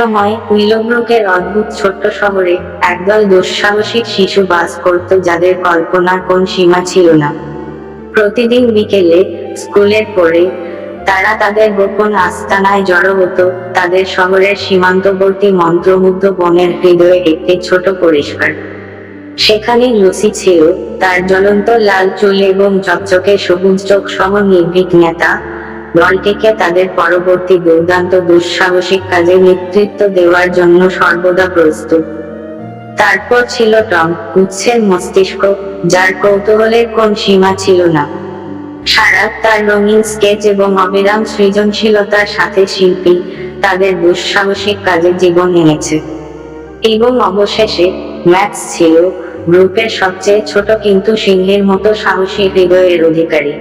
সময় উইলোব্রুকের অদ্ভুত ছোট্ট শহরে একদল দুঃসাহসিক শিশু বাস করত, যাদের কল্পনার কোন সীমা ছিল না। প্রতিদিন বিকেলে স্কুলের পরে তারা তাদের গোপন আস্তানায় জড়ো হতো, তাদের শহরের সীমান্তবর্তী মন্ত্রমুগ্ধ বনের হৃদয়ে একটি ছোট পরিষ্কার। সেখানে লুসি ছিল, তার জ্বলন্ত লাল চুল এবং চকচকে সবুজ চোখ সহ নির্ভীক নেতা, দলটিকে তাদের পরবর্তী দুর্দান্ত দুঃসাহসিক কাজে নেতৃত্ব দেওয়ার জন্য সর্বদা প্রস্তুত। তারপর ছিল টম, উৎসের মস্তিষ্ক, যার কৌতূহলের কোন সীমা ছিল না। সারা তার রঙিন স্কেচ এবং অবিরাম সৃজনশীলতার সাথে শিল্পী তাদের দুঃসাহসিক কাজে জীবন এনেছে। এবং অবশেষে ম্যাক্স ছিল, গ্রুপের সবচেয়ে ছোট কিন্তু সিংহের মতো সাহসী হৃদয়ের অধিকারী।